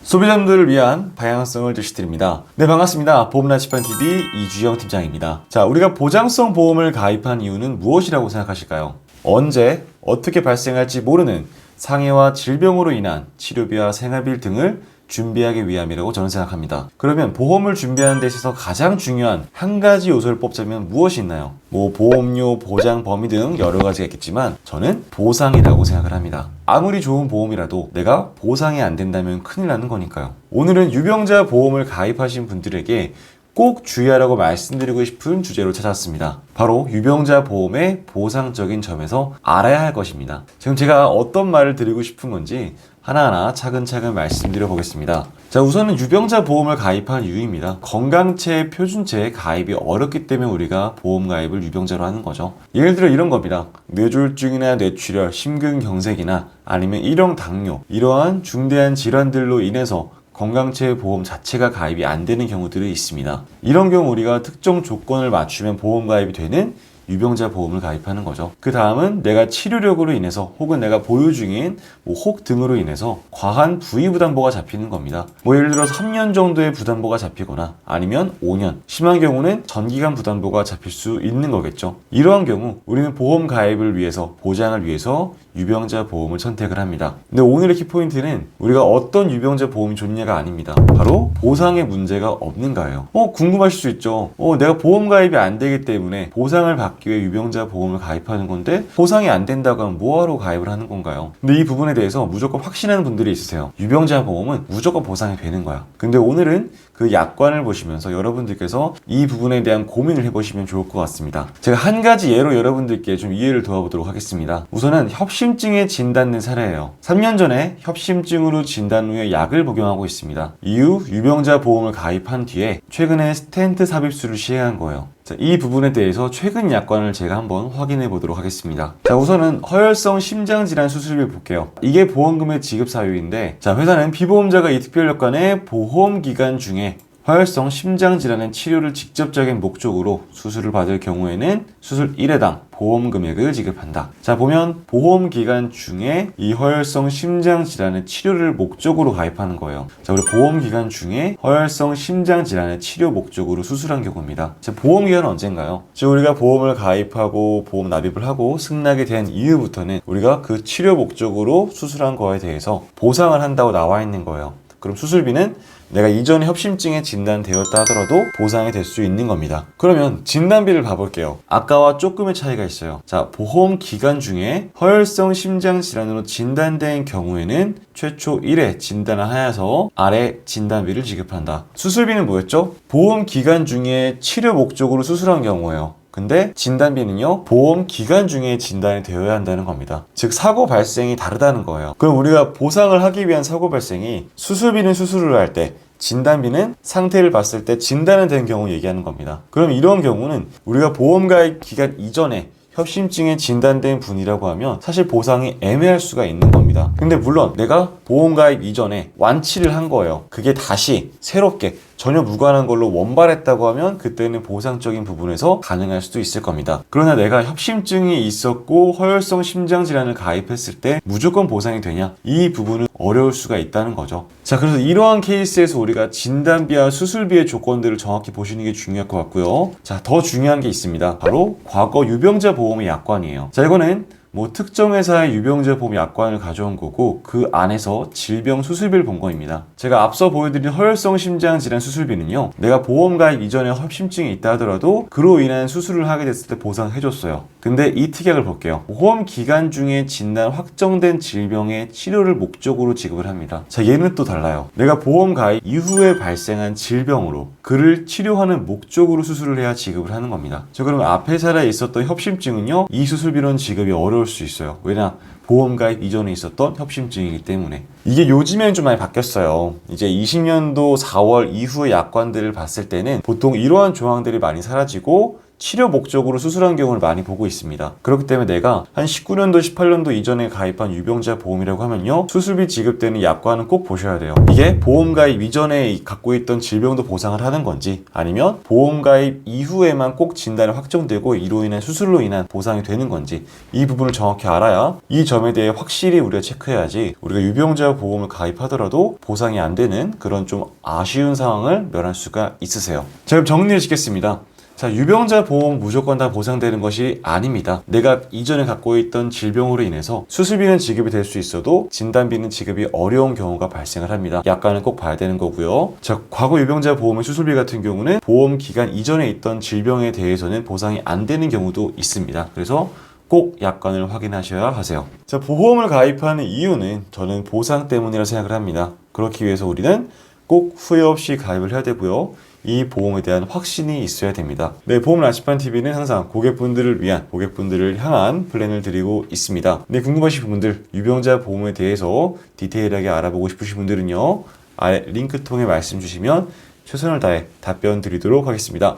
소비자분들을 위한 방향성을 제시드립니다. 네, 반갑습니다. 보험나치판TV 이주영 팀장입니다. 자, 우리가 보장성 보험을 가입한 이유는 무엇이라고 생각하실까요? 언제, 어떻게 발생할지 모르는 상해와 질병으로 인한 치료비와 생활비 등을 준비하기 위함이라고 저는 생각합니다. 그러면 보험을 준비하는 데 있어서 가장 중요한 한 가지 요소를 뽑자면 무엇이 있나요? 보험료, 보장 범위 등 여러 가지가 있겠지만 저는 보상이라고 생각을 합니다. 아무리 좋은 보험이라도 내가 보상이 안 된다면 큰일 나는 거니까요. 오늘은 유병자 보험을 가입하신 분들에게 꼭 주의하라고 말씀드리고 싶은 주제로 찾아왔습니다. 바로 유병자 보험의 보상적인 점에서 알아야 할 것입니다. 지금 제가 어떤 말을 드리고 싶은 건지 하나하나 차근차근 말씀드려 보겠습니다. 자, 우선은 유병자 보험을 가입한 이유입니다. 건강체, 표준체에 가입이 어렵기 때문에 우리가 보험 가입을 유병자로 하는 거죠. 예를 들어 이런 겁니다. 뇌졸중이나 뇌출혈, 심근경색이나 아니면 일형 당뇨, 이러한 중대한 질환들로 인해서 건강체 보험 자체가 가입이 안 되는 경우들이 있습니다. 이런 경우 우리가 특정 조건을 맞추면 보험 가입이 되는 유병자 보험을 가입하는 거죠. 그 다음은 내가 치료력으로 인해서 혹은 내가 보유 중인 혹 등으로 인해서 과한 부위부담보가 잡히는 겁니다. 예를 들어서 3년 정도의 부담보가 잡히거나 아니면 5년, 심한 경우는 전기간 부담보가 잡힐 수 있는 거겠죠. 이러한 경우 우리는 보험 가입을 위해서, 보장을 위해서 유병자 보험을 선택을 합니다. 근데 오늘의 키포인트는 우리가 어떤 유병자 보험이 좋냐가 아닙니다. 바로 보상의 문제가 없는가예요. 궁금하실 수 있죠. 내가 보험 가입이 안 되기 때문에 보상을 받기 위해 유병자 보험을 가입하는 건데 보상이 안 된다고 하면 뭐하러 가입을 하는 건가요? 근데 이 부분에 대해서 무조건 확신하는 분들이 있으세요. 유병자 보험은 무조건 보상이 되는 거야. 근데 오늘은 그 약관을 보시면서 여러분들께서 이 부분에 대한 고민을 해보시면 좋을 것 같습니다. 제가 한 가지 예로 여러분들께 좀 이해를 도와보도록 하겠습니다. 우선은 협심증에 진단된 사례예요. 3년 전에 협심증으로 진단 후에 약을 복용하고 있습니다. 이후 유병자 보험을 가입한 뒤에 최근에 스텐트 삽입술을 시행한 거예요. 자, 이 부분에 대해서 최근 약관을 제가 한번 확인해 보도록 하겠습니다. 자, 우선은 허혈성 심장질환 수술비를 볼게요. 이게 보험금의 지급 사유인데, 자, 회사는 피보험자가 이 특별약관의 보험기간 중에 허혈성 심장질환의 치료를 직접적인 목적으로 수술을 받을 경우에는 수술 1회당 보험 금액을 지급한다. 자, 보면 보험 기간 중에 이 허혈성 심장 질환의 치료를 목적으로 가입하는 거예요. 자, 우리 보험 기간 중에 허혈성 심장 질환의 치료 목적으로 수술한 경우입니다. 자, 보험 기간은 언젠가요? 즉 우리가 보험을 가입하고 보험 납입을 하고 승낙이 된 이후부터는 우리가 그 치료 목적으로 수술한 거에 대해서 보상을 한다고 나와 있는 거예요. 그럼 수술비는 내가 이전에 협심증에 진단되었다 하더라도 보상이 될 수 있는 겁니다. 그러면 진단비를 봐볼게요. 아까와 조금의 차이가 있어요. 자, 보험 기간 중에 허혈성 심장 질환으로 진단된 경우에는 최초 1회 진단을 하여서 아래 진단비를 지급한다. 수술비는 뭐였죠? 보험 기간 중에 치료 목적으로 수술한 경우예요. 근데 진단비는요, 보험 기간 중에 진단이 되어야 한다는 겁니다. 즉 사고 발생이 다르다는 거예요. 그럼 우리가 보상을 하기 위한 사고 발생이 수술비는 수술을 할 때, 진단비는 상태를 봤을 때 진단은 된 경우 얘기하는 겁니다. 그럼 이런 경우는 우리가 보험 가입 기간 이전에 협심증에 진단된 분이라고 하면 사실 보상이 애매할 수가 있는 겁니다. 근데 물론 내가 보험 가입 이전에 완치를 한 거예요. 그게 다시 새롭게 전혀 무관한 걸로 원발했다고 하면 그때는 보상적인 부분에서 가능할 수도 있을 겁니다. 그러나 내가 협심증이 있었고 허혈성 심장질환을 가입했을 때 무조건 보상이 되냐? 이 부분은 어려울 수가 있다는 거죠. 자, 그래서 이러한 케이스에서 우리가 진단비와 수술비의 조건들을 정확히 보시는 게 중요할 것 같고요. 자, 더 중요한 게 있습니다. 바로 과거 유병자 보험의 약관이에요. 자, 이거는 특정 회사의 유병자 보험 약관을 가져온 거고 그 안에서 질병 수술비를 본 겁니다. 제가 앞서 보여드린 허혈성 심장 질환 수술비는요, 내가 보험 가입 이전에 협심증이 있다 하더라도 그로 인한 수술을 하게 됐을 때 보상해줬어요. 근데 이 특약을 볼게요. 보험 기간 중에 진단 확정된 질병의 치료를 목적으로 지급을 합니다. 자, 얘는 또 달라요. 내가 보험 가입 이후에 발생한 질병으로 그를 치료하는 목적으로 수술을 해야 지급을 하는 겁니다. 자, 그러면 앞 회사에 있었던 협심증은요, 이 수술비로는 지급이 어려울 수 있어요. 왜냐? 보험 가입 이전에 있었던 협심증이기 때문에. 이게 요즘에는 좀 많이 바뀌었어요. 이제 20년도 4월 이후의 약관들을 봤을 때는 보통 이러한 조항들이 많이 사라지고 치료 목적으로 수술한 경우를 많이 보고 있습니다. 그렇기 때문에 내가 한 19년도, 18년도 이전에 가입한 유병자 보험이라고 하면요, 수술비 지급되는 약관은 꼭 보셔야 돼요. 이게 보험 가입 이전에 갖고 있던 질병도 보상을 하는 건지, 아니면 보험 가입 이후에만 꼭 진단이 확정되고 이로 인한 수술로 인한 보상이 되는 건지, 이 부분을 정확히 알아야 이 점에 대해 확실히 우리가 체크해야지 우리가 유병자 보험을 가입하더라도 보상이 안 되는 그런 좀 아쉬운 상황을 면할 수가 있으세요. 자, 그럼 정리를 짓겠습니다. 자, 유병자 보험 무조건 다 보상되는 것이 아닙니다. 내가 이전에 갖고 있던 질병으로 인해서 수술비는 지급이 될 수 있어도 진단비는 지급이 어려운 경우가 발생을 합니다. 약관은 꼭 봐야 되는 거고요. 자, 과거 유병자 보험의 수술비 같은 경우는 보험 기간 이전에 있던 질병에 대해서는 보상이 안 되는 경우도 있습니다. 그래서 꼭 약관을 확인하셔야 하세요. 자, 보험을 가입하는 이유는 저는 보상 때문이라 생각을 합니다. 그렇기 위해서 우리는 꼭 후회 없이 가입을 해야 되고요. 이 보험에 대한 확신이 있어야 됩니다. 네, 보험 라지판TV는 항상 고객분들을 위한, 고객분들을 향한 플랜을 드리고 있습니다. 네, 궁금하신 분들, 유병자 보험에 대해서 디테일하게 알아보고 싶으신 분들은요, 아래 링크 통해 말씀 주시면 최선을 다해 답변 드리도록 하겠습니다.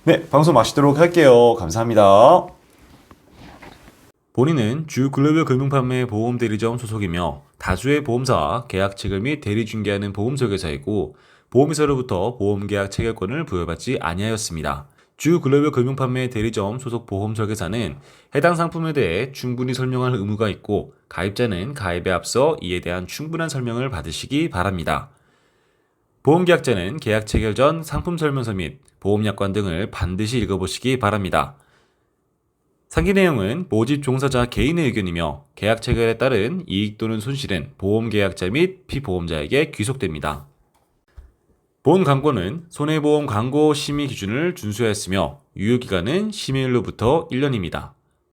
네, 방송 마치도록 할게요. 감사합니다. 본인은 주 글로벌 금융판매 보험 대리점 소속이며 다수의 보험사와 계약 체결 및 대리 중개하는 보험 설계사이고, 보험회사로부터 보험계약 체결권을 부여받지 아니하였습니다. 주 글로벌 금융판매 대리점 소속 보험 설계사는 해당 상품에 대해 충분히 설명할 의무가 있고, 가입자는 가입에 앞서 이에 대한 충분한 설명을 받으시기 바랍니다. 보험계약자는 계약 체결 전 상품 설명서 및 보험약관 등을 반드시 읽어보시기 바랍니다. 상기 내용은 모집 종사자 개인의 의견이며 계약 체결에 따른 이익 또는 손실은 보험계약자 및 피보험자에게 귀속됩니다. 본 광고는 손해보험 광고 심의 기준을 준수하였으며 유효기간은 심의일로부터 1년입니다.